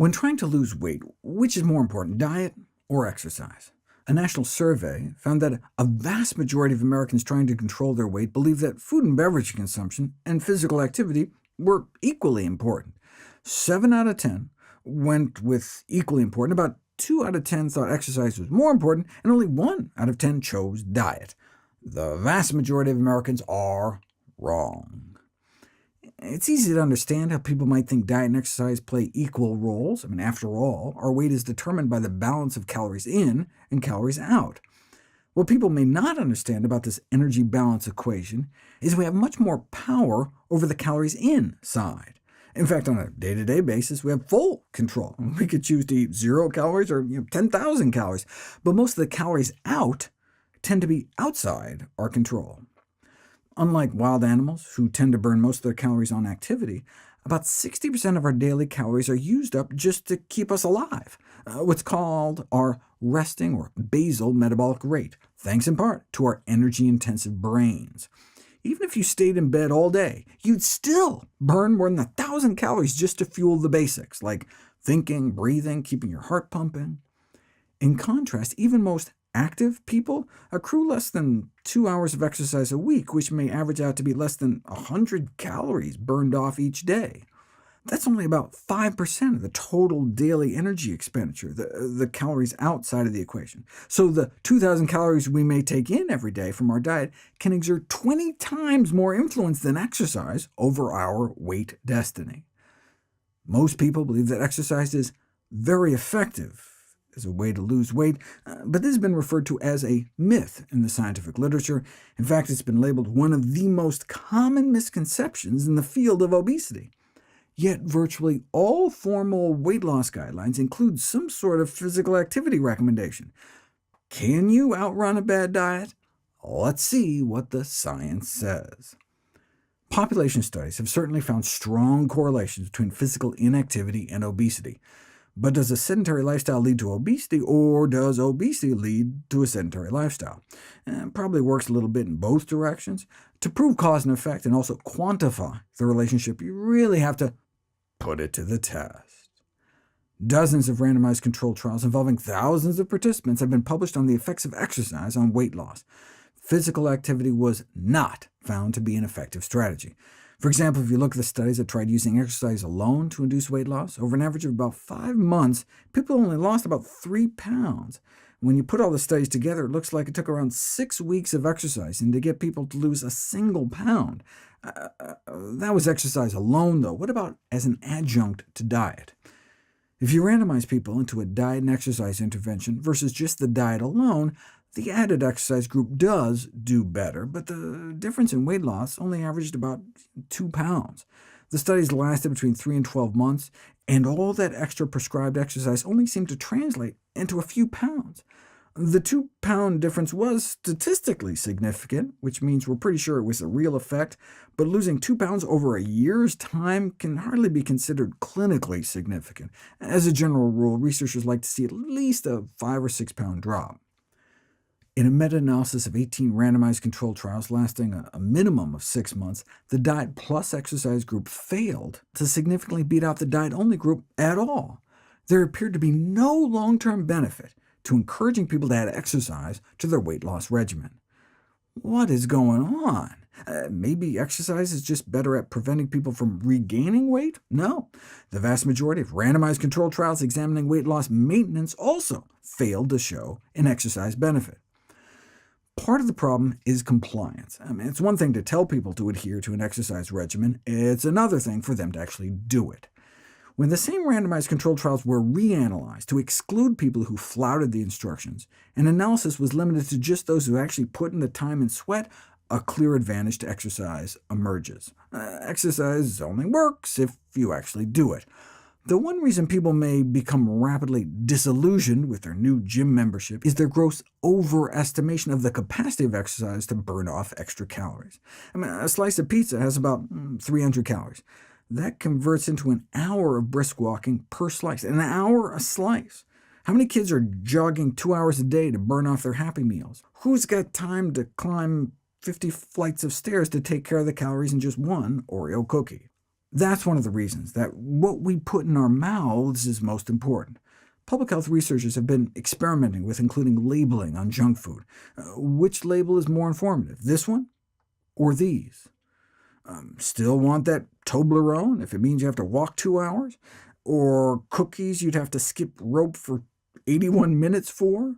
When trying to lose weight, which is more important, diet or exercise? A national survey found that a vast majority of Americans trying to control their weight believe that food and beverage consumption and physical activity were equally important. 7 out of 10 went with equally important, about 2 out of 10 thought exercise was more important, and only 1 out of 10 chose diet. The vast majority of Americans are wrong. It's easy to understand how people might think diet and exercise play equal roles. After all, our weight is determined by the balance of calories in and calories out. What people may not understand about this energy balance equation is we have much more power over the calories in side. In fact, on a day-to-day basis, we have full control. We could choose to eat 0 calories or 10,000 calories, but most of the calories out tend to be outside our control. Unlike wild animals, who tend to burn most of their calories on activity, about 60% of our daily calories are used up just to keep us alive, what's called our resting or basal metabolic rate, thanks in part to our energy-intensive brains. Even if you stayed in bed all day, you'd still burn more than 1,000 calories just to fuel the basics, like thinking, breathing, keeping your heart pumping. In contrast, even most active people accrue less than 2 hours of exercise a week, which may average out to be less than 100 calories burned off each day. That's only about 5% of the total daily energy expenditure, the calories outside of the equation. So the 2,000 calories we may take in every day from our diet can exert 20 times more influence than exercise over our weight destiny. Most people believe that exercise is very effective as a way to lose weight, but this has been referred to as a myth in the scientific literature. In fact, it's been labeled one of the most common misconceptions in the field of obesity. Yet virtually all formal weight loss guidelines include some sort of physical activity recommendation. Can you outrun a bad diet? Let's see what the science says. Population studies have certainly found strong correlations between physical inactivity and obesity. But does a sedentary lifestyle lead to obesity, or does obesity lead to a sedentary lifestyle? It probably works a little bit in both directions. To prove cause and effect and also quantify the relationship, you really have to put it to the test. Dozens of randomized controlled trials involving thousands of participants have been published on the effects of exercise on weight loss. Physical activity was not found to be an effective strategy. For example, if you look at the studies that tried using exercise alone to induce weight loss, over an average of about 5 months, people only lost about 3 pounds. When you put all the studies together, it looks like it took around 6 weeks of exercising to get people to lose a single pound. That was exercise alone, though. What about as an adjunct to diet? If you randomize people into a diet and exercise intervention versus just the diet alone, the added exercise group does do better, but the difference in weight loss only averaged about 2 pounds. The studies lasted between 3 and 12 months, and all that extra prescribed exercise only seemed to translate into a few pounds. The 2-pound difference was statistically significant, which means we're pretty sure it was a real effect, but losing 2 pounds over a year's time can hardly be considered clinically significant. As a general rule, researchers like to see at least a 5 or 6 pound drop. In a meta-analysis of 18 randomized controlled trials lasting a minimum of 6 months, the diet plus exercise group failed to significantly beat out the diet-only group at all. There appeared to be no long-term benefit to encouraging people to add exercise to their weight loss regimen. What is going on? Maybe exercise is just better at preventing people from regaining weight? No. The vast majority of randomized controlled trials examining weight loss maintenance also failed to show an exercise benefit. Part of the problem is compliance. It's one thing to tell people to adhere to an exercise regimen, it's another thing for them to actually do it. When the same randomized controlled trials were reanalyzed to exclude people who flouted the instructions, and analysis was limited to just those who actually put in the time and sweat, a clear advantage to exercise emerges. Exercise only works if you actually do it. The one reason people may become rapidly disillusioned with their new gym membership is their gross overestimation of the capacity of exercise to burn off extra calories. A slice of pizza has about 300 calories. That converts into an hour of brisk walking per slice, an hour a slice. How many kids are jogging 2 hours a day to burn off their Happy Meals? Who's got time to climb 50 flights of stairs to take care of the calories in just one Oreo cookie? That's one of the reasons that what we put in our mouths is most important. Public health researchers have been experimenting with including labeling on junk food. Which label is more informative, this one or these? Still want that Toblerone if it means you have to walk 2 hours? Or cookies you'd have to skip rope for 81 minutes for?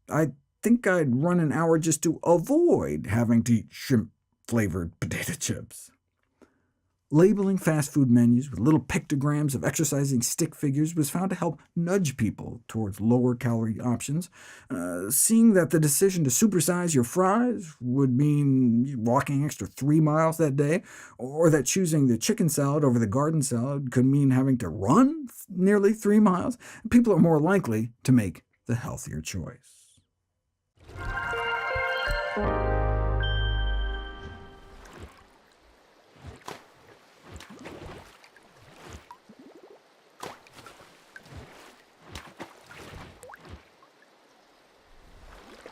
I think I'd run an hour just to avoid having to eat shrimp-flavored potato chips. Labeling fast food menus with little pictograms of exercising stick figures was found to help nudge people towards lower-calorie options. Seeing that the decision to supersize your fries would mean walking extra 3 miles that day, or that choosing the chicken salad over the garden salad could mean having to run nearly 3 miles, people are more likely to make the healthier choice.